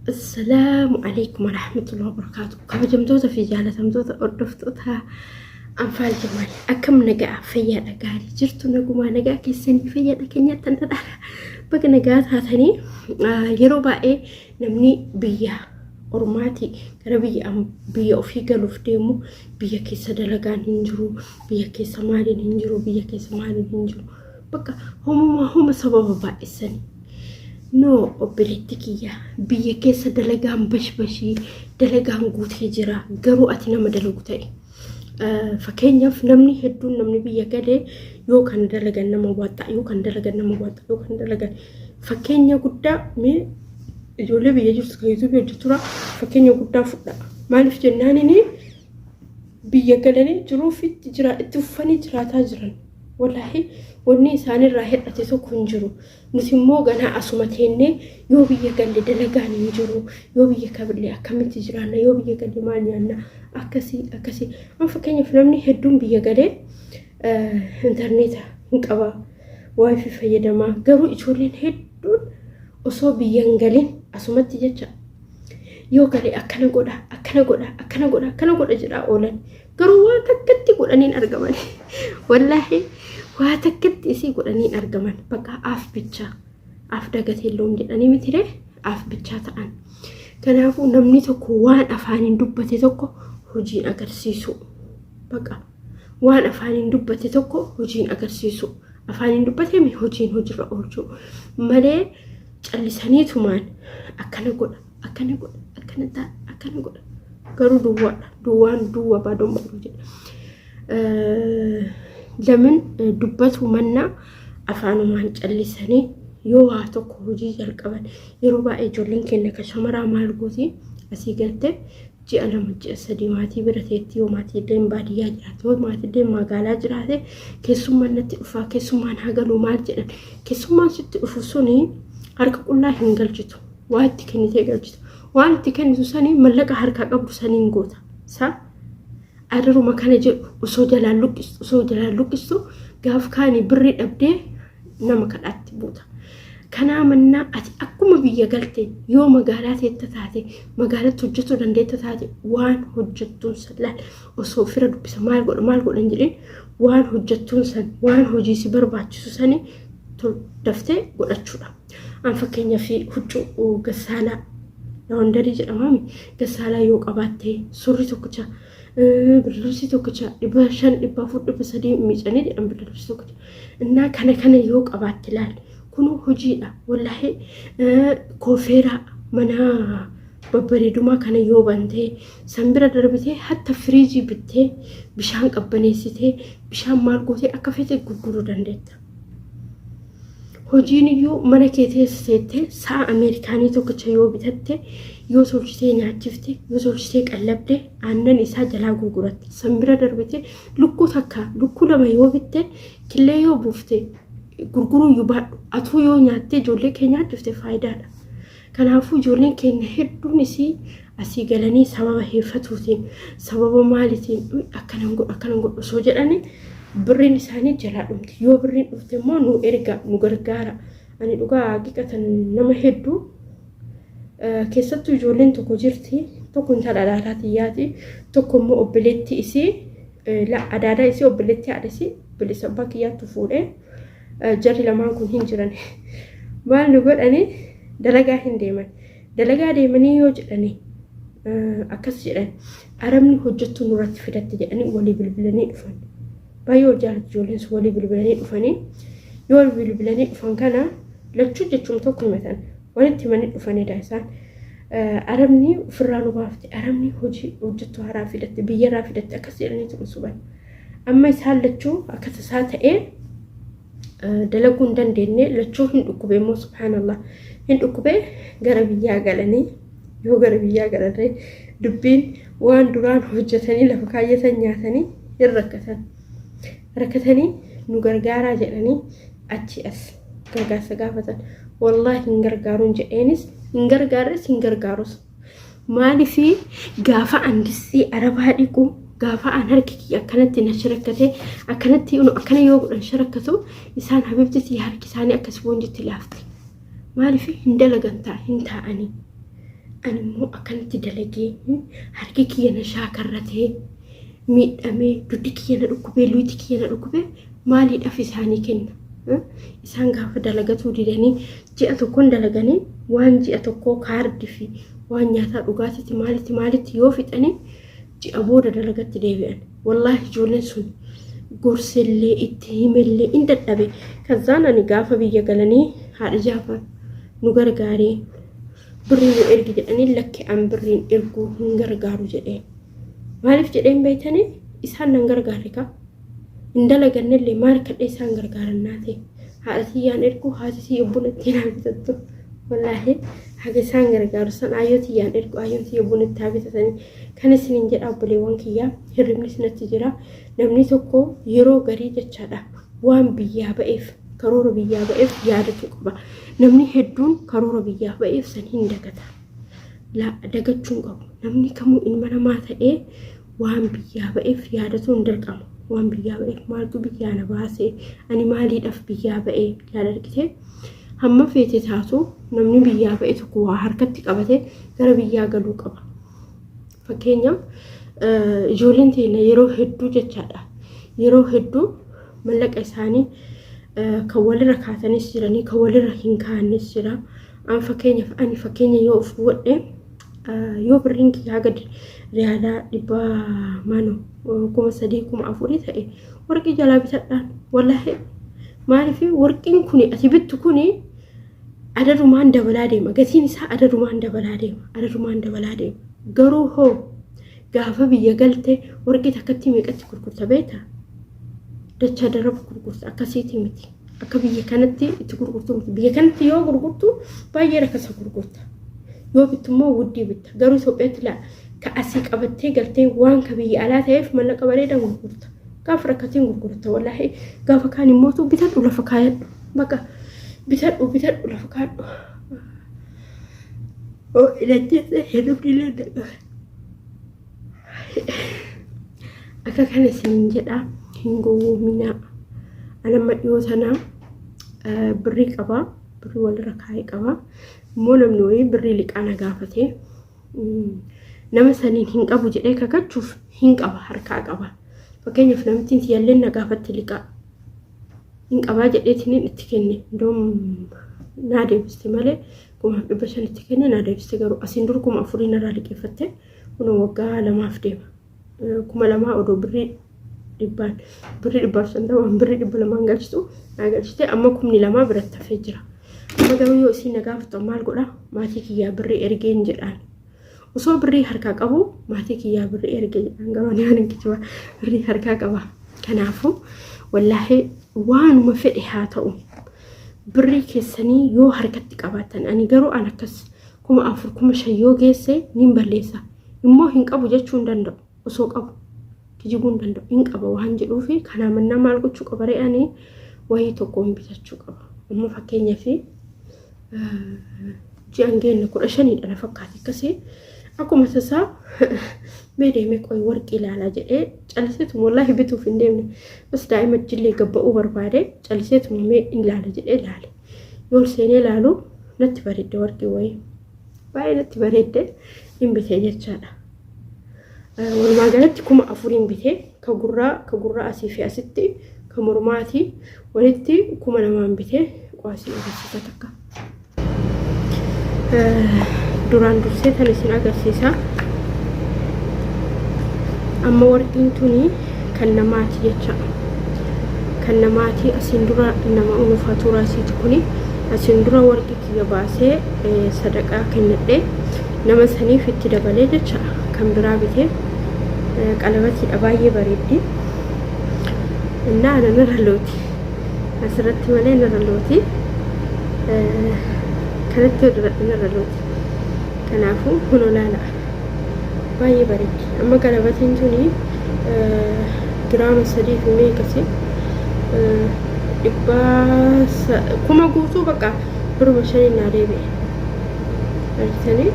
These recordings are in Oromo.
السلام عليكم ورحمة الله وبركاته. كم جمتوتا في جالة جمتوتا أردفتوتها أنفال جمال أكم نجا فيا نجاري جرتو نجوما نجا كيسني فيا لكن يتندر بقى نجات هاتني يروبا نمني بيا أرماتي كربي أم بيا في قلوف ديمو بيا كيس دلقان هنجرو بيا كيس مالي هنجرو بيا كيس مالي هنجرو بقى هم سبب بائسني نو أبليتكيا بيا كيس دلقان بشبشي دلقان قوت هجرا قرو أتنا مدلقوتاي فكينيا في نمني هدون نمني بيا كده يو كان دلقان نما واتا يو كان دلقان نما واتا يو كان دلقان فكينيا قدا مي جولي بيا جوس كيوتو بيا جتورا فكينيا قدا فدا مالف جناني ني بيا كده ني جروفي تجرا تفني جرا تاجران والله وني ساني راهد أتيسو كنجرو نسمو غنا أسمتيني يو بيا قلي دلقان نجرو يو بيا كبرلي أكمل تجرانا يو بيا قلي ماليانا أكسي ما فكيني فلمني هدون بيا قلي انترنت نقبا واي في فيدما قرو إجولين هدون أصو بيا نقلين أسمتي جاجا يو قلي أكنا قودا جرا أولان قرو واتكتي قولانين أرقمان والله واتكت إسي قولانين أرقمان بقى عاف بيتشا عاف داقتي اللوم جداني متري عاف بيتشا تقان كنافو نمني توكو وان أفانين دبتي توكو هجين أكرسيسو بقى وان أفانين دبتي توكو هجين أكرسيسو أفانين دبتي من هجين هجر أولجو مالي جالسانيتو مان أكنا قودا قرو دوان بادوم بروجي لمن دبتو منا أفانو مان جالساني يو هاتوكو هجي جالقبان يروبا إجولين كنك شمرا مالقوتي أسي قلت جي أنا مجي أسدي ماتي برثيتي وماتي دين باديا جراتي وماتي دين ماقالا جراتي كيسو من نتقفا كيسو من هاقلو مال جران كيسو من ستقفوسوني هاركا قلنا هنقلجتو واتي كنتي قلجتو وانتي كنتو ساني ملقا هاركا قبو ساني نقوتا سا أدرو مكان جي أسو جلال لوكستو قاف كاني بريد أبدي نمكان أتبوتا كنا منا أكما بيا قلتي يو مقالاتي التتاتي مقالات هجتو دندي التتاتي وان هجتون سلال وصوفيرا دبسا مالقول انجلين وان هجتون سن وان هجيسي برباتشو ساني تل دفتي قول أتشولا أن فكينيا في هجو وقسالة لوندري جرمامي قسالة يو قباتي سوري توكجا بلبسي توكجا إباشان إبافور إبسادي ميجاني دي أم بلبسي توكجا إنا كان يو قباتي لال كنو هجينا والله كوفيرا منا ببريدوما كان يوبانتي سنبرا دربتي حتى فريجي بتي بشان قبنيسيتي بشان ماركوتي أكفتي غرغرو دندت هجيني يو منا كيتي سيتي سا أمريكاني توكچا يو بتتي يو سولشتي ناتشفتي يو سولشتي قلبدي أنن إسا جلا غرغرت سنبرا دربتي لكو تكا لكو لما يو بتي كله يو بوفتي gurguruu yubaadhu atuu yoo nyaattee ijoollee keenyaa dhuftee faayidaadha. Kanaafuu ijoolleen keenya hedduun isii asii galanii sababa heeffatuutiin sababa maaliitiin akkanan godhu osoo jedhanii birriin isaanii jalaa dhumti. Yoo birriin dhufte immoo nu erga nu gargaara. Ani dhugaa haqiqatan nama hedduu keessattuu ijoolleen tokko jirti tokko intala alaataatiyyaati tokko immoo obboleetti isii adaadaa isii obboleetti haadha isii bilisa abbaa kiyyaattu fuudhee جري لما كون هنجران بال نقول أني دلقا ديمني يوجدني أكسرن أرمني هجتو نورات في رتجاني ولي بالبلاني فن بايو جالت جولينس ولي بالبلاني فني يول بالبلاني فن كان لا تشجع تمتوكل مثلا ولنتي مني فني دايسان أرمني فرانو بافتي أرمني هجتو هرافدت بيا رافدت أكسرني تمسوبان أما يسهل لتشو أكسسات إيه دلقون دندني لتشوف هندوكوبي مو سبحان الله هندوكوبي غربيا غلني يو غربيا غلني دبين وان دوران حجتني لفكاية نياتني ركتني نغرغارا جدني أتي أس غرغا سقافة والله هنغرغارون جئينيس هنغرغاروس مالي في غافة عندسي أرباديكو غافة عن هركي أكنتي نشركته أكنتي إنه أكن يوم نشركته إنسان حبيبتي هركي ثاني أكسبون جت لافتي ما لي في هندلا جنتا هنتا أني ani immoo akkanatti dalagee harki kiyya na shaakarratee miidhamee duddi kiyya na dhukkubee luuti kiyya na dhukkubee maaliidhaaf isaanii kenna. Isaan gaafa dalagatuu didanii ji'a tokkoon dalaganii waan ji'a tokkoo kaardii fi waan nyaataa dhugaatitti maalitti yoo fixanii ji'a booda dalagatti deebi'an. Wallaahi ijoolleen sun gorsellee itti himellee in dadhabe. Kazaan ani gaafa biyya galanii haadha Jaafar nu gargaaree birrii nu ergi jedhanii lakke an birriin erguu hin gargaaru jedhee. Maaliif jedheen beeytanii isaan nan gargaare ka hin dalagannellee maal kadhee isaan gargaaran naate haadhatii yaan ergu haatitii yobbuna ittiin haabitattu. Wallaahi haga isaan gargaaru san ayyootii yaan ergu ayyootii yobbuna itti haabitatanii kan isiniin jedha obboleewwan kiyyaa hirribni sinatti jira. Namni tokko yeroo garii jechaadha waan biyyaa ba'eef karoora biyyaa ba'eef yaadatu qaba. Namni hedduun karoora biyyaa ba'eef san hin dagata. Dagachuun qabu. Namni kamuu ilma namaa ta'ee waan biyyaa ba'eef yaadatu hin dirqamu. Waan biyyaa ba'eef maaltu biyyaa na baasee ani maaliidhaaf biyyaa ba'ee yaada argitee hamma feete taatu namni biyyaa ba'e tokko waa harkatti qabatee gara biyyaa galuu qaba. Fakkeenyaaf ijoolleen teenya yeroo hedduu jechaadha yeroo hedduu mallaqa isaanii kan walirra kaatanis jiranii kan walirra hin kaa'annis jira. Ani fakkeenya yoo of godhe yoo birriin kiyyaa gadi riyaalaa 3,400 ta'e warqii jalaa bitadhaan. Wallaahi maaliif warqiin kuni ati bittu kuni adadumaan dabalaa deema. Gatiin isaa adadumaan dabalaa deema. Garuu hoo gaafa biyya galte warqii takkatti meeqatti gurgurta beektaa? Dachaa daraba gurgurta akkasiiti miti. Akka biyya kanatti itti gurgurtu biyya kanatti yoo gurgurtu baay'ee rakkasa gurgurta. Yoo bittu immoo wuddii bitta. Garuu Itoophiyaatti laa ka asii qabattee galtee waan ka biyya alaa ta'eef mallaqa bareedaan gurgurta. Gaafa rakkatiin gurgurta wallaahi gaafa kaan immoo bitadhu lafa kaayadhu. Bakka bitadhu lafa kaayadhu. Oh ilaalchisa hedduun ilaalcha. Akka kana isin jedha hin gowwoomina. Anamma dhiyoo sana birrii qaba birrii walirra kaa'ee qaba. Immoo namni wayii birrii liqaa na gaafate nama saniin hin qabu jedhee kakachuuf hin qaba harkaa qaba. Fakkeenyaaf namtiin tiyalleen na gaafatti liqaa hin qabaa jedheetiin itti kenne ndoom naa deebiste malee 500 itti kenne naa deebiste. Garuu asiin dur 4,000 narraa liqeeffatte kun waggaa 2 deema. 2,000 odoo birrii 100 birrii 200 galchitu naa galchite amma 2,000 biratti hafee jira. Amma garuu yoo isin na gaafatu maal godha maatii kiyyaa birrii ergeen jedhaan. Osoo birrii harkaa qabu maatii kiyyaa birrii ergee jedhaan garuu ani waan kijiba birrii harkaa qaba. Kanaafuu wallaahi waanuma fedhe haa ta'u birrii keessanii yoo harkatti qabaatan ani garuu an akkas 4,000 yoo geesse nin balleessa. Immoo hin qabu jechuu hin danda'u. Osoo qabu kijibuu hin danda'u hin qaba waan jedhuufi kanaa mannaa maal gochuu qaba re'anii wayii tokko hin bitachuu qaba. Amma fakkeenyaaf ji'an geenya 15 na fakkaate akkasii akkuma tasaa meedeemee qoy warqii ilaalaa jedhee calliseetu wallaahi bituuf hin deemne bas daa'ima jillee gabba'uu barbaade calliseetu mee ilaala jedhee ilaale. Yoo seenee ilaalu natti bareedde warqii wayii baay'ee natti bareedde hin bitee jechaadha. Walumaa galatti 4,000 bitee ka gurraa asii fi asitti ka mormaatii walitti 2,000 bitee qoasii agarsiisa takka. Duraan dursee tan isin agarsiisa. Amma warqiin tuni kan namaati jecha. Kan namaati asiin dura nama unufaatu raasiiti kuni asiin dura warqii kiyya baasee sadaqaa kennadhee nama saniif itti dabalee jecha kan biraa bitee qalabatiidha baay'ee bareeddi. Innaa narra looti. Asirratti malee narra looti. Kanatti narra looti. Kanaafuu kun olaala baay'ee bareeddi. Amma qalabatiin tuni giraama 3 fi meeqasi 100 guutuu bakka biruma 5 naa deebi'e. Argitanii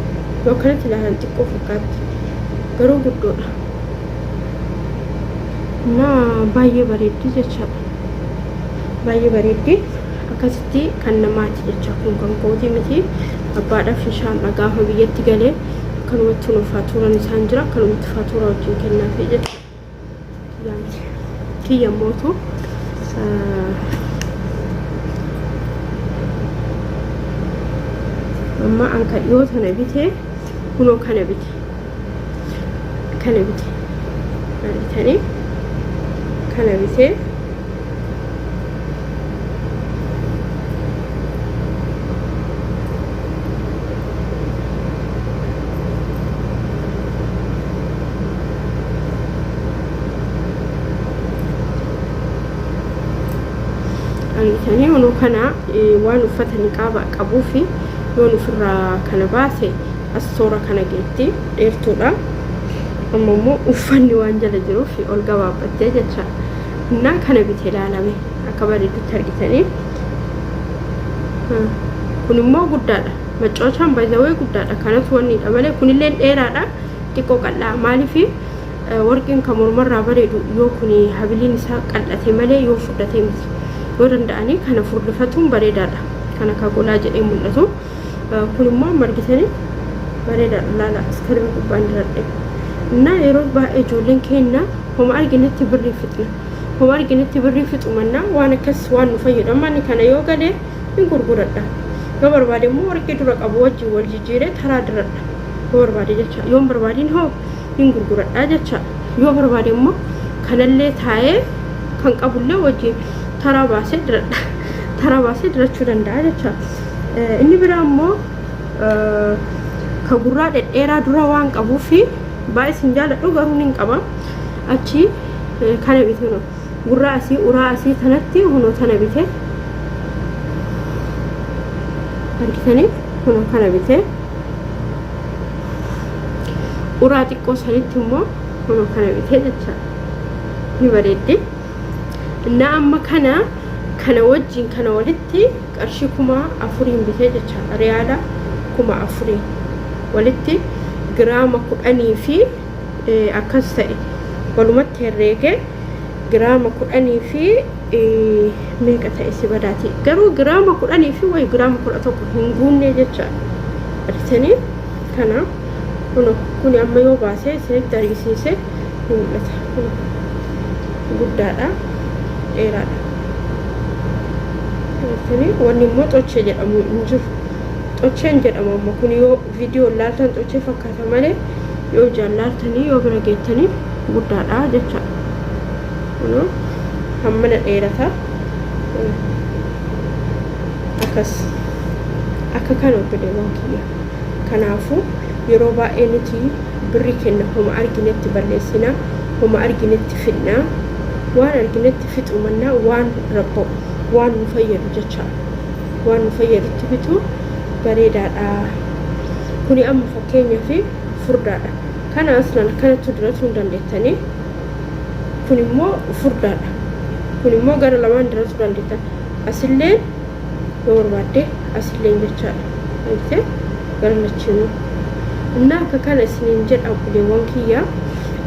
yoo kanatti ilaalan xiqqoo fakkaatti garuu guddoodha. Naa baay'ee bareeddi jechaadha. Baay'ee bareeddi akkasitti kan namaati jecha kun kan kooti miti abbaadhaaf inshallah gaafa biyyatti galee kanumatti nu faaturan isaan jira kanumatti faatura wajjin kennaafii jechuudha kiyya mootu amma anka dhiyoo tana bitee kunoo kana bite maalitanii kana bitee Ani ono kana waan uffatani qabuu fi yoon ofirraa kana baase as soora kana geetti dheertuudha amma immoo uffanni waan jala jiruuf ol gabaabbattee jecha innaa kana bitee ilaalame akka bareedutti argitanii kun immoo guddaadha macoochaan baay'ee guddaadha kanatu wanniidha malee kunillee dheeraadha xiqqoo qal'aa maaliifi warqiin kan mormarraa bareedu yoo kuni habiliin isaa qal'ate malee yoo fudhatee miti yoo danda'anii kana furdifatuun bareedaadha kana kagolaa jedhee mul'atu kun immoo margitanii bareedaadha laala iskariin gubbaan diradhe innaa yeroo baay'ee ijoolleen keenya homa arginetti birrii fixna homa arginetti birrii fixu mannaa waan akkas waan nu fayyadaman kana yoo galee hin gurguradha yoo barbaade immoo warqii dura qabu wajjin wal jijjiiree taraa diradha yoo barbaade jecha yoo barbaadiin hoo hin gurguradha jecha yoo barbaade immoo kanallee taa'ee kan qabullee wajjin taraa baasee dirachuu danda'a jecha inni biraa immoo ka gurraa dhedheeraa dura waan qabuuf baay'ee sin jaaladhu garuu hin qaba achi kana bite no gurraa asii uraa asii tanatti hunoo tana bite argitanii hunoo kana bite uraa xiqqoo sanitti immoo hunoo kana bite jecha ni bareeddi innaa amma kana wajjin kana walitti qarshii 4,000 bitee jecha riyaala 4,000 walitti giraama 10 fi akkas ta'e walumatti herreege giraama 10 fi meeqa ta'e si badaati garuu giraama 10 fi way giraama 11 hin guunne jecha argitanii kana kun amma yoo baasee isinitti argisiise ni mul'ata guddaadha dheeraadha wanni immoo xochee jedhamu hin jiru xocheen jedhamu amma kun yoo viidiyoo laaltan xochee fakkaata malee yoo jaallatanii yoo bira geettanii guddaadha jecha hammana dheerata akkas akka kana obboleewwan kiyya kanaafuu yeroo baay'ee nuti birri kenna homa arginetti balleessina homa arginetti fidna waan arginetti fixu mannaa waan rabbo waan nu fayyadu jecha waan nu fayyadutti bitu bareedaadha kuni amma fakkeenyaaf furdaadha kana aslan kanatti diratu hin dandeettanii kun immoo furdaadha kun immoo gara lamaan diratu dandeettan asillee yoo barbaadde asillee jechaadha gara lachiinuu innaa akka kana isiniin jedha obboleewwan kiyya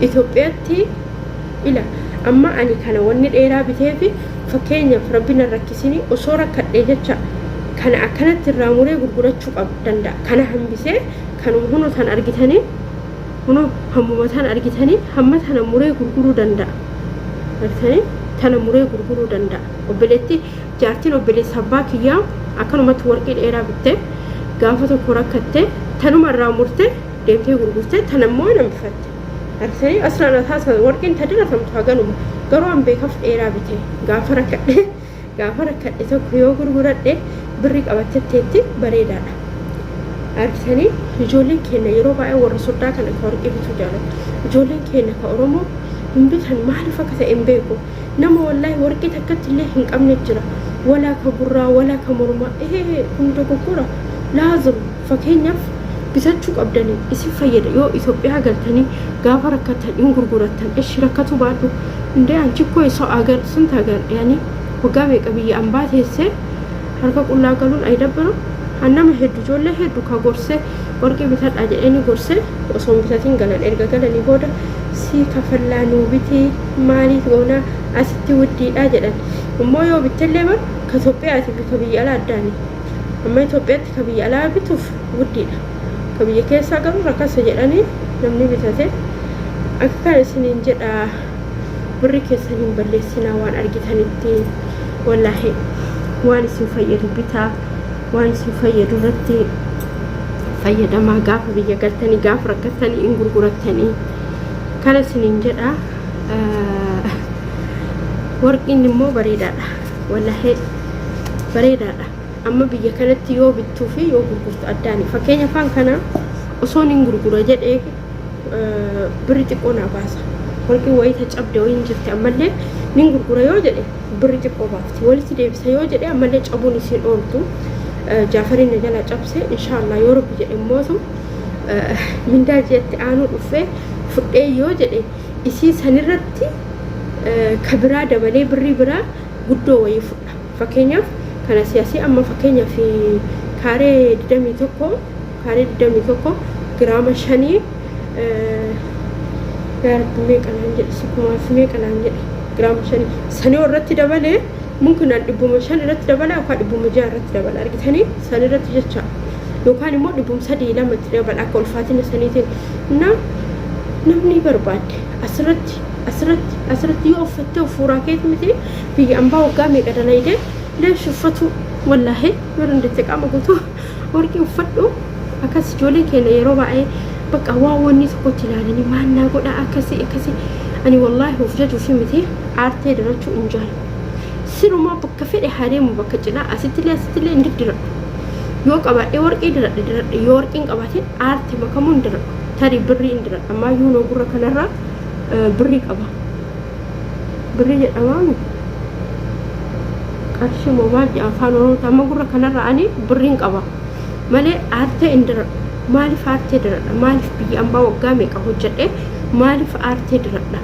Itoophiyaatti ila amma ani kana wanni dheeraa biteefi fakkeenyaaf rabbiin rakkisini osoo rakkadhee jecha kana akkanatti irraa muree gurgurachuu danda'a kana hambisee kanuma hunoo tan argitanii hunoo hammuma tan argitanii hamma tana muree gurguruu danda'a argitanii tana muree gurguruu danda'a obboleetti jaartiin obboleessa abbaa kiyyaa akkanumatti warqii dheeraa bittee gaafa tokko rakkattee tanuma irraa murtee deemtee gurgurtee tanammoo nambifatte argitanii asraan ataasa warqiin tadira tamtu haganuma garuu an beekaf dheeraa bitee gaafa rakkadhe tokko yoo gurguradhe birri qabatteetti bareedaadha argitanii ijoolleen keenya yeroo baay'ee warra soddaa kana ka warqii bituu jaalatu ijoolleen keenya ka oromoo hin bitan maaliif akka ta'e hin beeku nama wallaahi warqii takkatti illee hin qabne jira walaa ka gurraa walaa ka mormaa hunda gurgura laazim fakkeenyaaf bitachuu qabdanii isin fayyada yoo Itoophiyaa galtanii gaafa rakkatan hin gurgurattan ishi rakkatu baadhu indee anchi koo isoo agar sunt agar yaani waggaa meeqa biyya ambaa teessee harka qullaa galuun ay dabbaru annama hedduu ijoollee hedduu ka gorsee warqii bitadhaa jedhanii gorsee osoo bitatiin galan erga galanii booda sii kafallaa nuu bitii maalii goonaa asitti wuddiidhaa jedhan immoo yoo bittallee bar ka Itoophiyaati bika biyya alaa addaani amma Itoophiyaatti ka biyya alaa bituuf guddiidha ka biyya keessaa garuu rakkasa jedhanii namni bitate akka kana isiniin jedha birri keessan hin balleessinaa waan argitanitti wallaahi waan isin fayyadu bitaa waan isin fayyadu irratti fayyadamaa gaafa biyya galtanii gaafa rakkatanii hin gurgurattanii kana isiniin jedha warqiin immoo bareedaadha wallaahi bareedaadha amma biyya kanatti yoo bittuu fi yoo gurgurtu addaani fakkeenya afaan kana osoon hin gurgura jedhee birri xiqqoo naa baasa warqii wayita cabde wayin jirti ammallee nin gurgura yoo jedhe birri xiqqoo baafti walitti deebisa yoo jedhe ammallee cabuun isiin ooltu jaafariin na jala cabse inshallah yoo rabbi jedhe mootu mindaa jeetti aanuu dhufee fudhee yoo jedhe isii sanirratti kabiraa dabalee birri biraa guddoo wayii fudha fakkeenyaaf kana siyaasii amma fakkeenyaaf kaaree 21 giraama 5 gaartumee qalaan jedhe sikumaafimee qalaan jedhe giraama 5 sanii irratti dabalee mungkin dhibbuma 5 irratti dabalaa yookaan dhibbuma 6 irratti dabalaa argitanii sanii irratti jecha yookaan immoo dhibbuma 3 lamatti dabalaa akka ulfaatina saniitiin namni barbaade asirratti yoo uffattee ufuuraa keetti miti biyya ambaa waggaa meeqa dalaydee leesh uffatu wallaahi yoo dandeette qaama guutuu warqii uffadhu akkas ijoollee keenya yeroo baay'ee bakka waan wanni tokkotti ilaalanii maannaa godha akkasii ani wallaahi of jajuu fi miti aartee darachuu hin jaalladhu sirumaa bakka fedhe hadeemu bakka cinaa asittillee hin diddiradhu yoo qabaadhee warqii diradhe yoo warqiin qabaatiin aartee makamuun diradhu tarii birrii hin diradhu ammaa yuunoo gurra kanarraa birrii qaba birrii jedhamaanu qarshii moobaal afaan oromoo amma gurra kanarra ani birriin qaba malee aartee hin diradhu maaliif aartee diradha maaliif biyya ambaa waggaa meeqa hojjedhe maaliif aartee diradha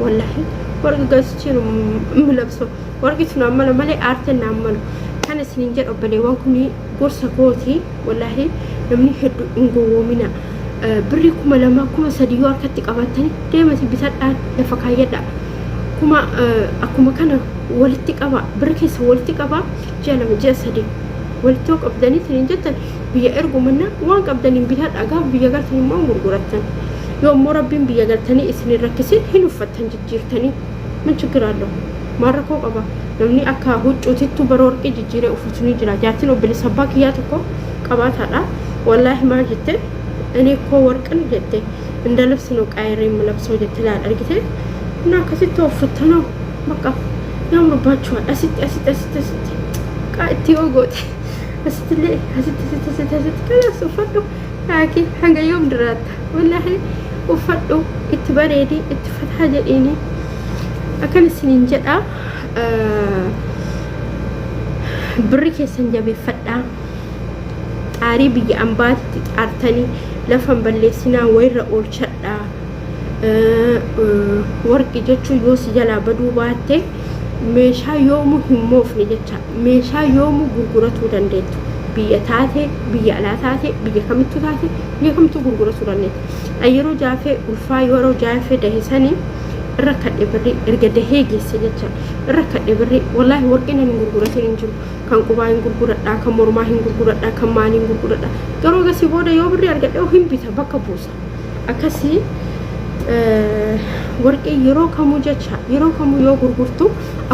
wallaahi warqi gasichiin milabso warqi sun ammala malee aartee naammalu kan isiniin jedhu obboleewwan kun gorsa kooti wallaahi namni hedduu hin gowwoomina birrii 2,000 3,000 yoo harkatti qabattanii deemati bitadhaan lafa kaayyadha kuma akkuma kana walitti qaba birri keessa walitti qaba ji'a 2 ji'a 3 walitti yoo qabdanii isiniin jettan biyya ergumanna waan qabdaniin bitadha gaafa biyya galtanii immoo gurgurattan yoo immoo rabbiin biyya galtanii isin rakkisin hin uffattan jijjiirtanii min chigiraallo maal rakkoo qaba namni akka huccuutittu bara warqii jijjiiree uffatu ni jira jaartiin obboleessa abbaa kiyyaa tokko qabaataadha wallaahi maal jette እኔ እኮ ወርቅን ጀቴ እንደ ልብስ ነው ቃይሬ የምለብሰው ጀቴ ላይ አድርጊቴ እና ከሲት ወፍተ ነው በቃ ያምሩባችኋል አሲት ቃቲ ወጎት አስትለ አሲት ከላስ ወፈዱ አኪ ሀንገዮም ድራታ ወላሂ ወፈዱ እትበሬዲ እትፈታ ጀዲኒ አከን ሲንጀዳ ብሪ ከሰንጀ ቢፈዳ ጣሪ ብዬ አምባት ጣርተኒ ለፈን በሌሲና ወይረ ኦልቸዳ ወርቅ ጀቹ ዮስ ጀላ በዱባቴ ሜሻ ዮሙ ሂሞፍኒ ጀቻ ሜሻ ዮሙ ጉርጉረቱ ደንዴቱ ብየታቴ ብያላታቴ ብየከምቱታቴ ብየከምቱ ጉርጉረቱ ደንዴቱ አየሮ ጃፌ ኡልፋ የሮ ጃፌ ደህሰኒ ረከደ ብሪ እርገደ ሄጌስ ጀቻ ረከደ ብሪ ወላሂ ወርቅን ጉርጉረቱ እንጅሩ kan qubain gurguradha kan mormahin gurguradha kan manin gurguradha garo gasi boda yo birri argadhe himbita bakka buusa akasi warqi yero kamu jecha yero kamu yo gurgurtu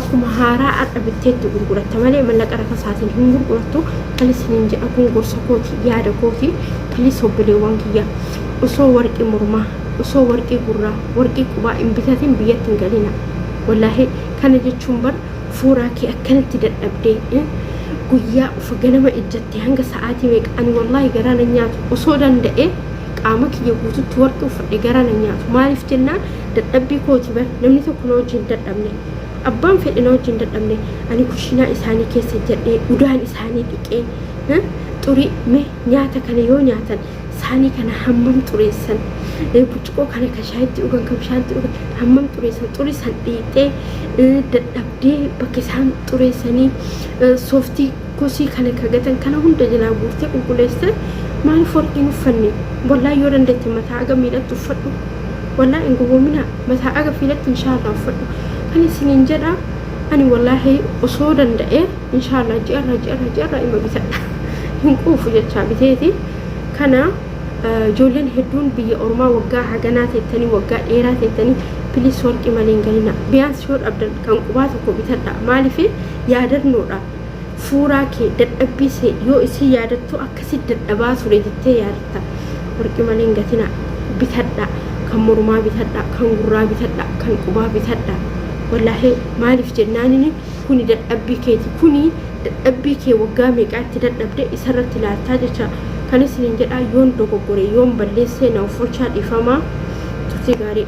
akkuma haaraa adabitteetti gurguratta malee mallaqa rakasaatiin hin gurgurattu kan isiniin jedha kun gorsa kooti yaada kooti please obboleewwan kiyya osoo warqi mormaa osoo warqi gurraa warqi qubaa hin bitatin biyyatti hin galina wallaahi kana jechuun bar fuuraa kee akkanatti dadhabdee guyyaa ufa ganama ijjatte hanga sa'aatii meeqaan wallaahi garaan nyaatu osoo danda'e qaama kiyya guututti warqi uffadhe garaan nyaatu maaliif jennaan dadhabbii kooti bar namni tokko na wajjin dadhabne abbaan fedhe na wajjin dadhabne ani kushinaa isaanii keessa jedhee udaan isaanii dhiqee xurii mee nyaata kana yoo nyaatan isaanii kana hammam xureessan burcuqoo kana kashaayitti dhugan kan bishaanitti dhugan hammam xureessan xurii san dhiixee dadhabdee bakka isaan xureessanii sooftii kosii kana kagatan kana hunda jalaa buuftee qulqulleessite maaliif warqiin uffanne wallaahi yoo dandeette mataa aga miidhatti uffadhu wallaahi hin gowwoomina mataa aga fiilatti inshaallah uffadhu kan isiniin jedha ani wallaahi osoo danda'e inshaallah ji'arraa ima bitadha hin quufu jecha biteeti kana ijoolleen hedduun biyya ormaa waggaa haganaa teettanii waggaa dheeraa teettanii bilis warqii malee hin galina biyaans yoo dhabdan kan qubaa tokko bitadha maaliif yaadannoodha suuraa kee dadhabbiise yoo isii yaadattu akkasitti dadhabaa ture jettee yaadatta warqii malee hin gatina bitadha kan mormaa bitadha kan gurraa bitadha kan qubaa bitadha wallahi maaliif jennaanini kuni dadhabbii keeti kuni dadhabbii kee waggaa meeqaatti dadhabde isarratti laaltaa jecha kan isin jedha yoon dogoggore yoon balleessee na uffolchaa dhiifamaa turtii gaarii